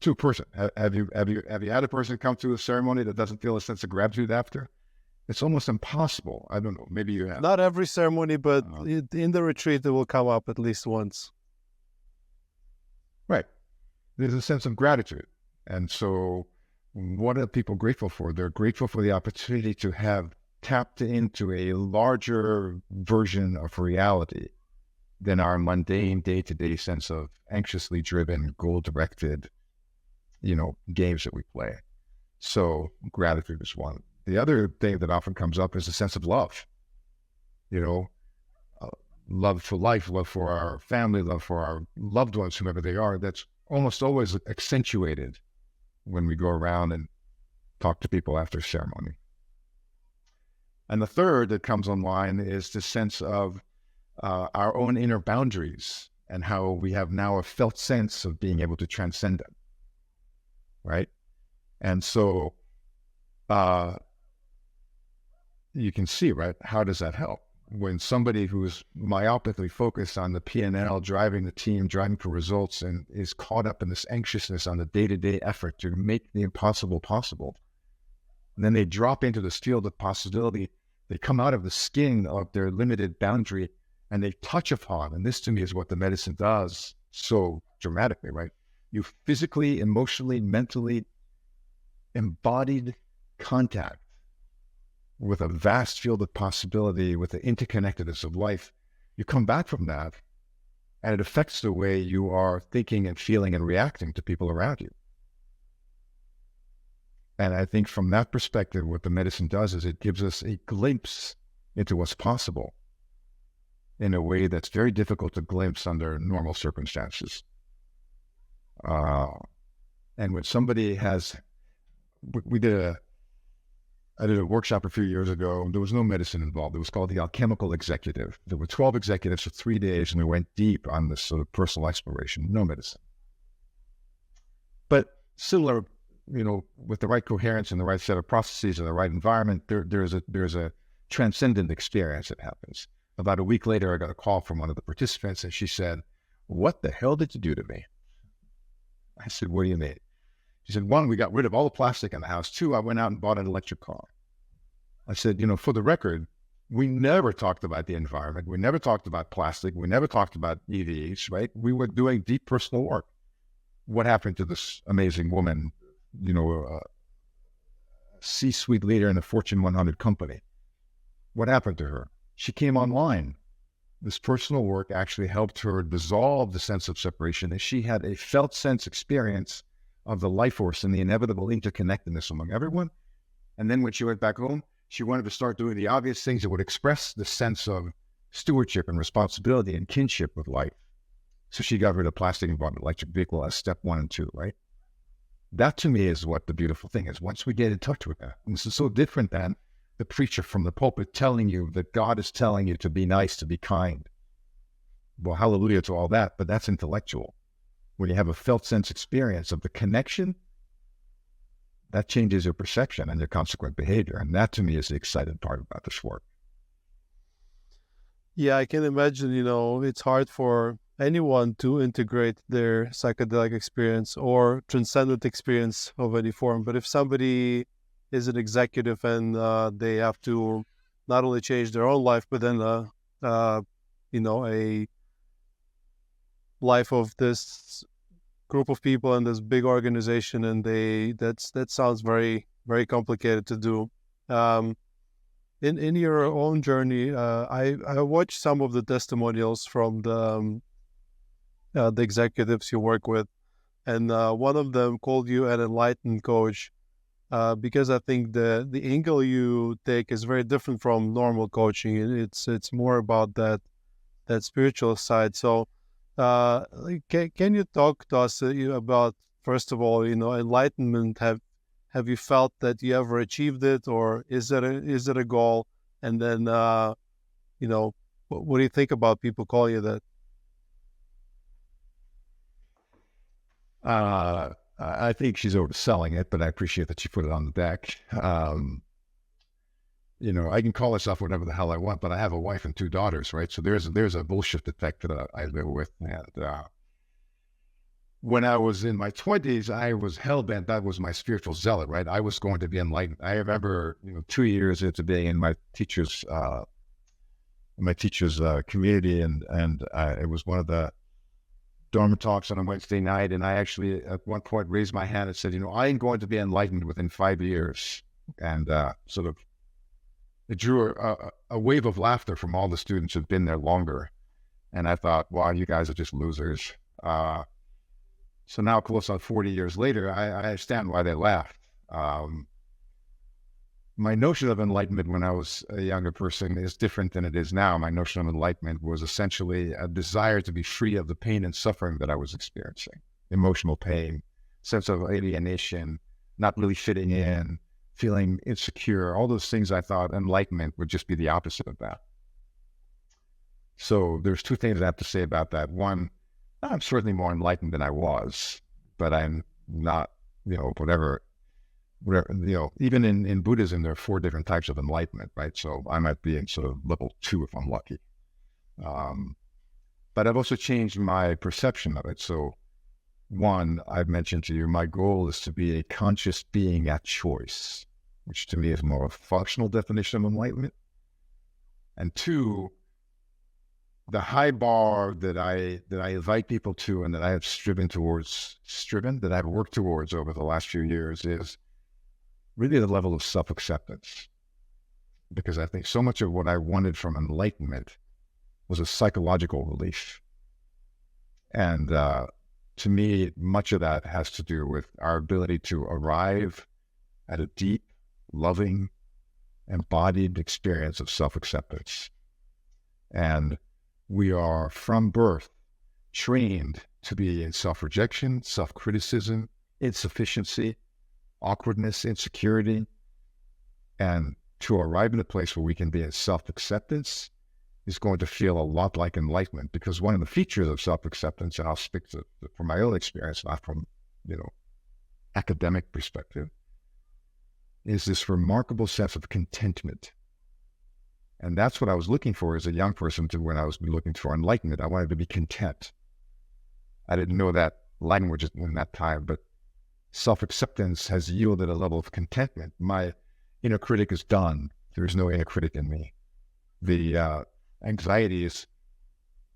To a person. Have you had a person come to a ceremony that doesn't feel a sense of gratitude after? It's almost impossible. I don't know. Maybe you have. Not every ceremony, but in the retreat, it will come up at least once. Right. There's a sense of gratitude. And so what are people grateful for? They're grateful for the opportunity to have tapped into a larger version of reality than our mundane day-to-day sense of anxiously driven, goal-directed, games that we play. So gratitude is one. The other thing that often comes up is a sense of love. Love for life, love for our family, love for our loved ones, whomever they are. That's almost always accentuated when we go around and talk to people after ceremony. And the third that comes online is the sense of our own inner boundaries and how we have now a felt sense of being able to transcend them, right? And so you can see, right, how does that help? When somebody who's myopically focused on the P&L, driving the team, driving for results, and is caught up in this anxiousness on the day-to-day effort to make the impossible possible, and then they drop into this field of possibility, they come out of the skin of their limited boundary, and they touch upon, and this to me is what the medicine does so dramatically, right? You physically, emotionally, mentally embodied contact with a vast field of possibility, with the interconnectedness of life. You come back from that, and it affects the way you are thinking and feeling and reacting to people around you. And I think from that perspective, what the medicine does is it gives us a glimpse into what's possible in a way that's very difficult to glimpse under normal circumstances. And when somebody has, I did a workshop a few years ago. There was no medicine involved. It was called the Alchemical Executive. There were 12 executives for 3 days, and we went deep on this sort of personal exploration. No medicine. But similar, with the right coherence and the right set of processes and the right environment, there's a transcendent experience that happens. About a week later, I got a call from one of the participants, and she said, "What the hell did you do to me?" I said, "What do you mean?" She said, "1, we got rid of all the plastic in the house. 2, I went out and bought an electric car." I said, for the record, we never talked about the environment. We never talked about plastic. We never talked about EVs, right? We were doing deep personal work. What happened to this amazing woman, a C-suite leader in a Fortune 100 company? What happened to her? She came online. This personal work actually helped her dissolve the sense of separation, and she had a felt sense experience of the life force and the inevitable interconnectedness among everyone. And then when she went back home, she wanted to start doing the obvious things that would express the sense of stewardship and responsibility and kinship with life. So she got rid of plastic and bought an electric vehicle as step 1 and 2, right? That to me is what the beautiful thing is. Once we get in touch with that, and this is so different than the preacher from the pulpit telling you that God is telling you to be nice, to be kind. Well, hallelujah to all that, but that's intellectual. When you have a felt sense experience of the connection, that changes your perception and your consequent behavior. And that to me is the exciting part about this work. Yeah, I can imagine, it's hard for anyone to integrate their psychedelic experience or transcendent experience of any form. But if somebody is an executive and they have to not only change their own life, but then, a life of this group of people in this big organization, and that sounds very, very complicated to do. In your own journey, I watched some of the testimonials from the executives you work with, and one of them called you an enlightened coach, because I think the angle you take is very different from normal coaching. It's more about that spiritual side. So can you talk to us about, first of all, enlightenment? Have you felt that you ever achieved it, or is it a goal? And then what do you think about people calling you that? I think she's overselling it, but I appreciate that she put it on the deck. I can call myself whatever the hell I want, but I have a wife and 2 daughters, right? So there's a bullshit effect that I live with. And when I was in my 20s, I was hell-bent. That was my spiritual zealot, right? I was going to be enlightened. I remember, 2 years into being in my teacher's community, and it was one of the Dharma talks on a Wednesday night, and I actually at one point raised my hand and said, I am going to be enlightened within 5 years, and it drew a wave of laughter from all the students who'd been there longer, and I thought, wow, you guys are just losers. So now, close on 40 years later, I understand why they laughed. My notion of enlightenment when I was a younger person is different than it is now. My notion of enlightenment was essentially a desire to be free of the pain and suffering that I was experiencing. Emotional pain, sense of alienation, not really fitting in, feeling insecure, all those things. I thought enlightenment would just be the opposite of that. So there's two things I have to say about that. One, I'm certainly more enlightened than I was, but I'm not, whatever, even in Buddhism, there are 4 different types of enlightenment, right? So I might be in sort of level 2 if I'm lucky. But I've also changed my perception of it. So one, I've mentioned to you, my goal is to be a conscious being at choice, which to me is more a functional definition of enlightenment. And 2, the high bar that I invite people to, and that I have that I've worked towards over the last few years, is really the level of self-acceptance. Because I think so much of what I wanted from enlightenment was a psychological relief. And to me, much of that has to do with our ability to arrive at a deep, loving, embodied experience of self-acceptance. And we are, from birth, trained to be in self-rejection, self-criticism, insufficiency, awkwardness, insecurity. And to arrive in a place where we can be in self-acceptance is going to feel a lot like enlightenment, because one of the features of self-acceptance, and I'll speak from my own experience, not from, academic perspective, is this remarkable sense of contentment. And that's what I was looking for as a young person when I was looking for enlightenment. I wanted to be content. I didn't know that language in that time, but self-acceptance has yielded a level of contentment. My inner critic is done. There is no inner critic in me. The anxiety is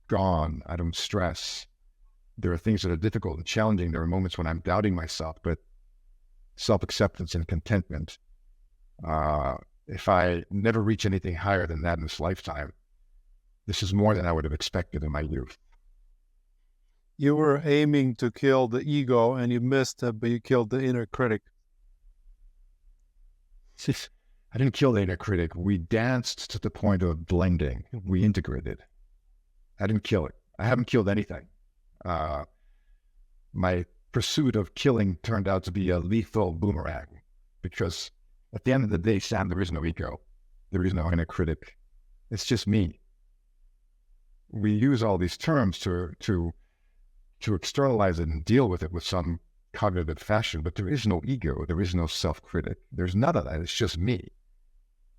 gone. I don't stress. There are things that are difficult and challenging. There are moments when I'm doubting myself, but self-acceptance and contentment, if I never reach anything higher than that in this lifetime, this is more than I would have expected in my youth. You were aiming to kill the ego and you missed it, but you killed the inner critic. I didn't kill the inner critic. We danced to the point of blending. We integrated. I didn't kill it. I haven't killed anything. My pursuit of killing turned out to be a lethal boomerang, because at the end of the day, Sam, there is no ego. There is no inner critic. It's just me. We use all these terms to externalize it and deal with it with some cognitive fashion, but there is no ego. There is no self-critic. There's none of that. It's just me.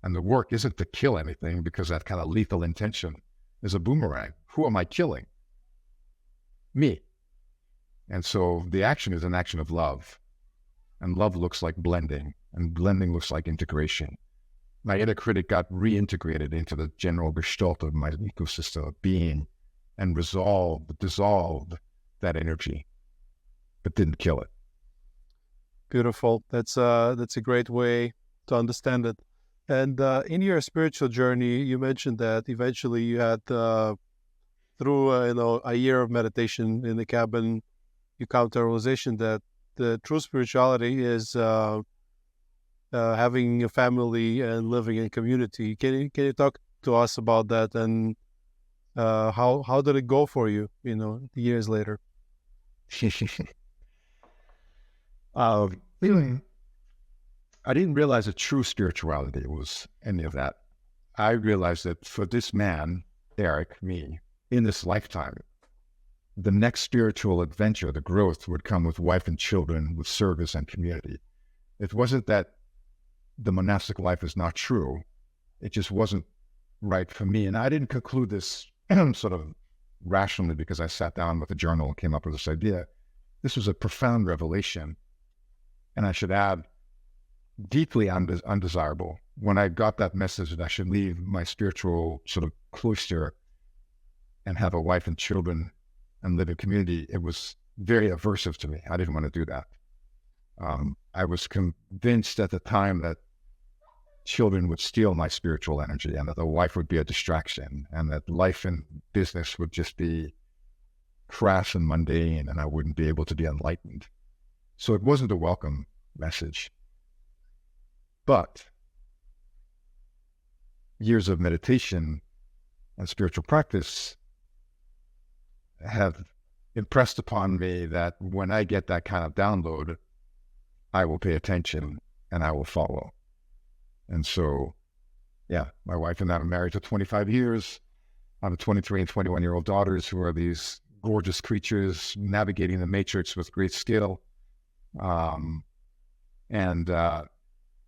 And the work isn't to kill anything, because that kind of lethal intention is a boomerang. Who am I killing? Me. And so the action is an action of love. And love looks like blending. And blending looks like integration. My inner critic got reintegrated into the general gestalt of my ecosystem of being and dissolved that energy, but didn't kill it. Beautiful. That's a great way to understand it. And in your spiritual journey, you mentioned that eventually you had, through a year of meditation in the cabin, you come to a realization that the true spirituality is having a family and living in community. Can you talk to us about that, and how did it go for you, years later? I didn't realize that true spirituality was any of that. I realized that for this man, Eric, me, in this lifetime, the next spiritual adventure, the growth, would come with wife and children, with service and community. It wasn't that the monastic life is not true. It just wasn't right for me. And I didn't conclude this sort of rationally because I sat down with a journal and came up with this idea. this was a profound revelation. And I should add, deeply undesirable. When I got that message that I should leave my spiritual sort of cloister and have a wife and children and live in community, it was very aversive to me. I didn't want to do that. I was convinced at the time that children would steal my spiritual energy and that the wife would be a distraction and that life and business would just be crass and mundane and I wouldn't be able to be enlightened. So it wasn't a welcome message. But years of meditation and spiritual practice have impressed upon me that when I get that kind of download, I will pay attention and I will follow. And so, yeah, my wife and I are married for 25 years. I have 23 and 21-year-old daughters who are these gorgeous creatures navigating the matrix with great skill.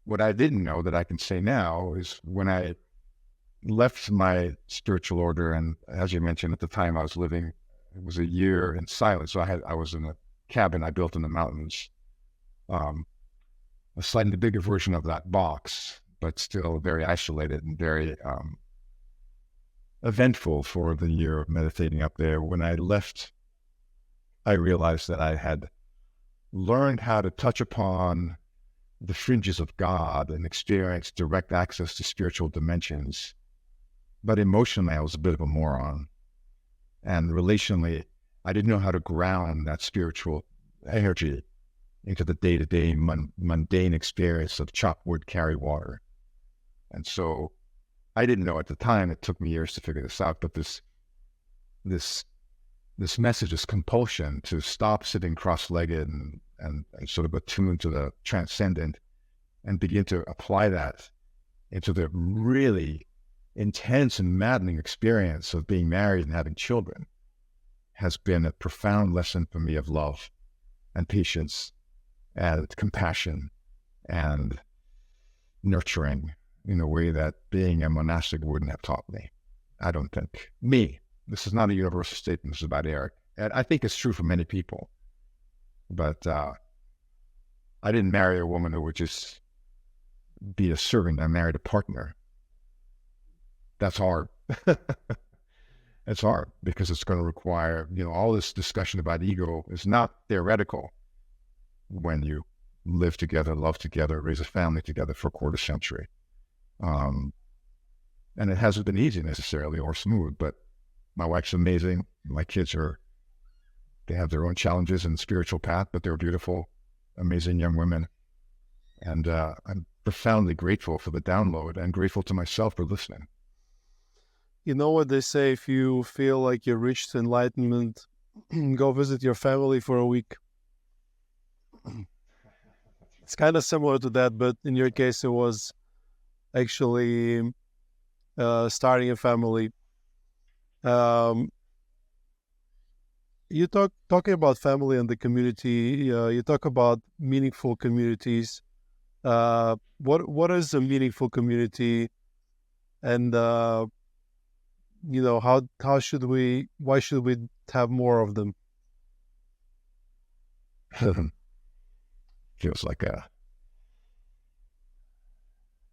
What I didn't know that I can say now is when I left my spiritual order, and as you mentioned, at the time I was living, it was a year in silence. So I was in a cabin I built in the mountains, a slightly bigger version of that box, but still very isolated and very eventful for the year of meditating up there. When I left, I realized that I had learned how to touch upon the fringes of God and experience direct access to spiritual dimensions. But emotionally, I was a bit of a moron. And relationally, I didn't know how to ground that spiritual energy into the day-to-day mundane experience of chop wood, carry water. And so I didn't know at the time. It took me years to figure this out. But this message, this compulsion to stop sitting cross-legged and sort of attuned to the transcendent and begin to apply that into the really intense and maddening experience of being married and having children has been a profound lesson for me of love and patience and compassion and nurturing in a way that being a monastic wouldn't have taught me. I don't think. This is not a universal statement. This is about Eric. And I think it's true for many people. But I didn't marry a woman who would just be a servant. I married a partner. That's hard. It's hard because it's going to require, all this discussion about ego is not theoretical when you live together, love together, raise a family together for a quarter century. And it hasn't been easy necessarily or smooth, but my wife's amazing. My kids they have their own challenges in the spiritual path, but they're beautiful, amazing young women. And I'm profoundly grateful for the download and grateful to myself for listening. You know what they say, if you feel like you reached enlightenment, go visit your family for a week. It's kind of similar to that, but in your case, it was actually starting a family. You talking about family and the community. You talk about meaningful communities. What is a meaningful community, and why should we have more of them? Feels like a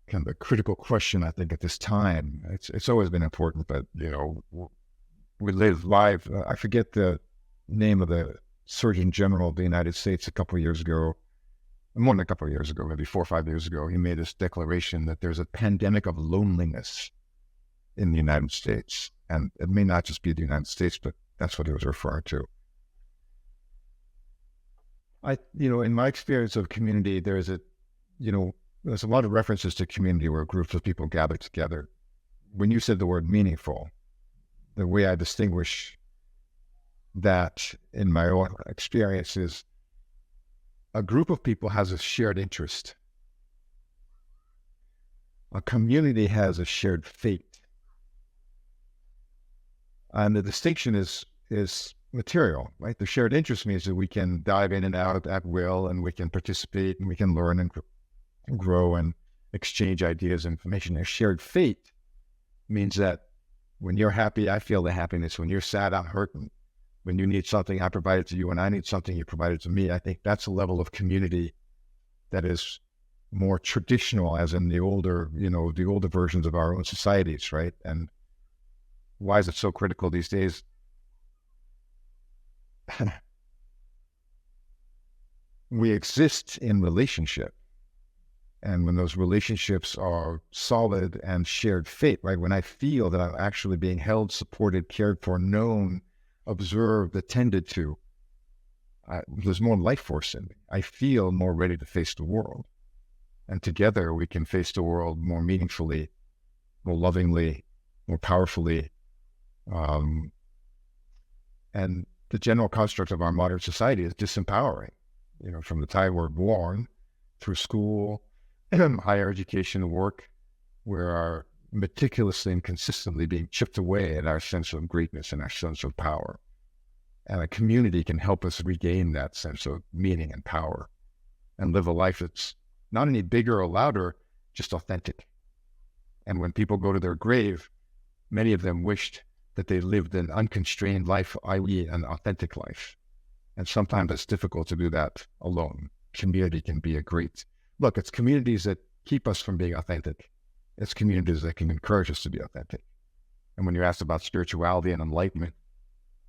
kind of a critical question, I think, at this time. It's always been important, but we live live. I forget the name of the Surgeon General of the United States a couple of years ago, more than a couple of years ago, maybe 4 or 5 years ago. He made this declaration that there's a pandemic of loneliness in the United States. And it may not just be the United States, but that's what he was referring to. In my experience of community, there's a lot of references to community where groups of people gather together. When you said the word meaningful, the way I distinguish that in my own experience is a group of people has a shared interest. A community has a shared fate. And the distinction is material, right? The shared interest means that we can dive in and out at will, and we can participate, and we can learn and grow and exchange ideas and information. A shared fate means that when you're happy, I feel the happiness. When you're sad, I'm hurting. When you need something, I provide it to you. When I need something, you provide it to me. I think that's a level of community that is more traditional, as in the older versions of our own societies, right? And why is it so critical these days? We exist in relationship. And when those relationships are solid and shared faith, right? When I feel that I'm actually being held, supported, cared for, known, observed, attended to, there's more life force in me. I feel more ready to face the world. And together we can face the world more meaningfully, more lovingly, more powerfully. And the general construct of our modern society is disempowering. From the time we're born, through school, higher education, work, we are meticulously and consistently being chipped away at our sense of greatness and our sense of power. And a community can help us regain that sense of meaning and power and live a life that's not any bigger or louder, just authentic. And when people go to their grave, many of them wished that they lived an unconstrained life, i.e. an authentic life. And sometimes it's difficult to do that alone. Community can be look, it's communities that keep us from being authentic. It's communities that can encourage us to be authentic. And when you asked about spirituality and enlightenment,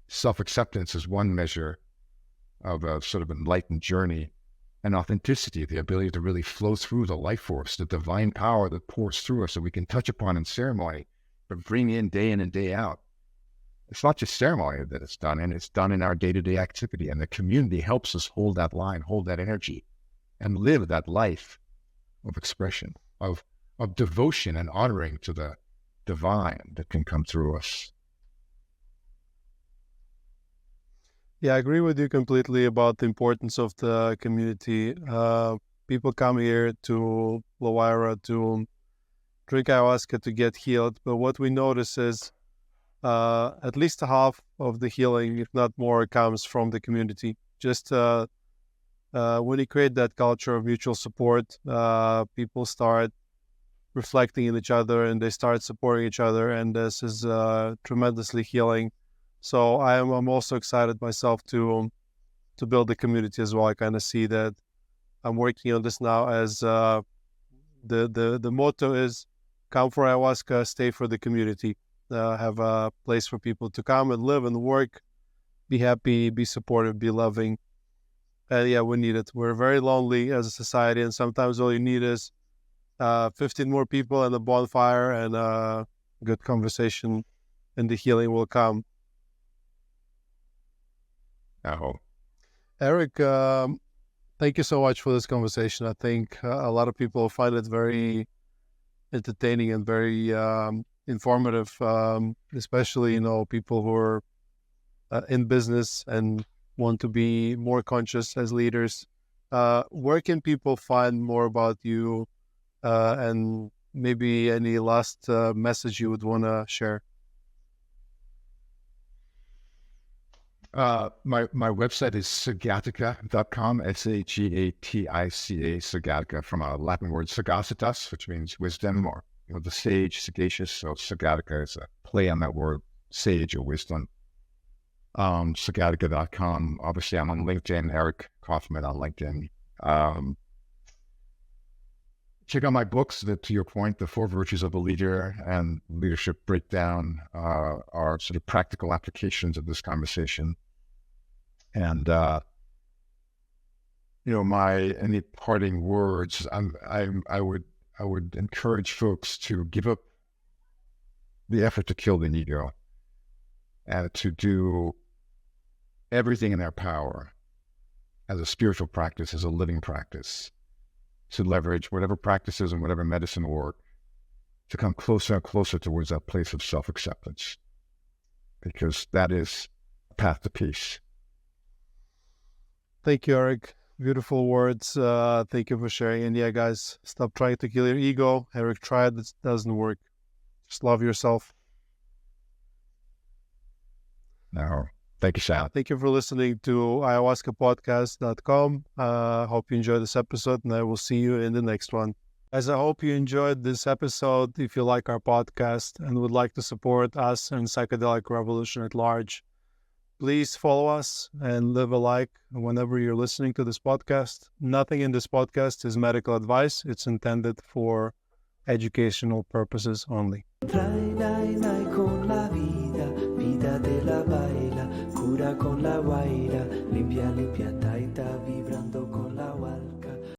self-acceptance is one measure of a sort of enlightened journey, and authenticity, the ability to really flow through the life force, the divine power that pours through us that we can touch upon in ceremony, but bring in and day out. It's not just ceremony that it's done, and it's done in our day-to-day activity. And the community helps us hold that line, hold that energy, and live that life of expression, of devotion and honoring to the divine that can come through us. Yeah, I agree with you completely about the importance of the community. People come here to Loaira to drink ayahuasca to get healed, but what we notice is at least half of the healing, if not more, comes from the community. Just when you create that culture of mutual support, people start reflecting in each other and they start supporting each other, and this is tremendously healing. So I'm also excited myself to build the community as well. I kind of see that I'm working on this now as the motto is come for ayahuasca, stay for the community. Have a place for people to come and live and work, be happy, be supportive, be loving. And yeah, we need it. We're very lonely as a society, and sometimes all you need is 15 more people and a bonfire and a good conversation, and the healing will come. I hope. Eric, thank you so much for this conversation. I think a lot of people find it very entertaining and very informative, especially, people who are in business and want to be more conscious as leaders. Where can people find more about you, and maybe any last message you would want to share? My website is sagatica.com, Sagatica, Sagatica, from a Latin word sagacitas, which means wisdom, or the sage, sagacious. So Sagatica is a play on that word, sage or wisdom. Sagatica.com. Obviously, I'm on LinkedIn, Eric Kaufmann on LinkedIn. Check out my books that, to your point, The Four Virtues of a Leader and Leadership Breakdown are sort of practical applications of this conversation. And, any parting words, I would encourage folks to give up the effort to kill the ego and to do everything in their power as a spiritual practice, as a living practice, to leverage whatever practices and whatever medicine work to come closer and closer towards that place of self-acceptance, because that is a path to peace. Thank you, Eric. Beautiful words. Thank you for sharing. And yeah, guys, stop trying to kill your ego. Eric tried. It doesn't work. Just love yourself. No. Thank you, Sam. Thank you for listening to ayahuascapodcast.com. Hope you enjoyed this episode, and I will see you in the next one. As I hope you enjoyed this episode, if you like our podcast and would like to support us and psychedelic revolution at large, Please follow us and leave a like whenever you're listening to this podcast. Nothing in this podcast is medical advice. It's intended for educational purposes only. Vida de la baila, cura con la guaira, limpia, limpia, taita,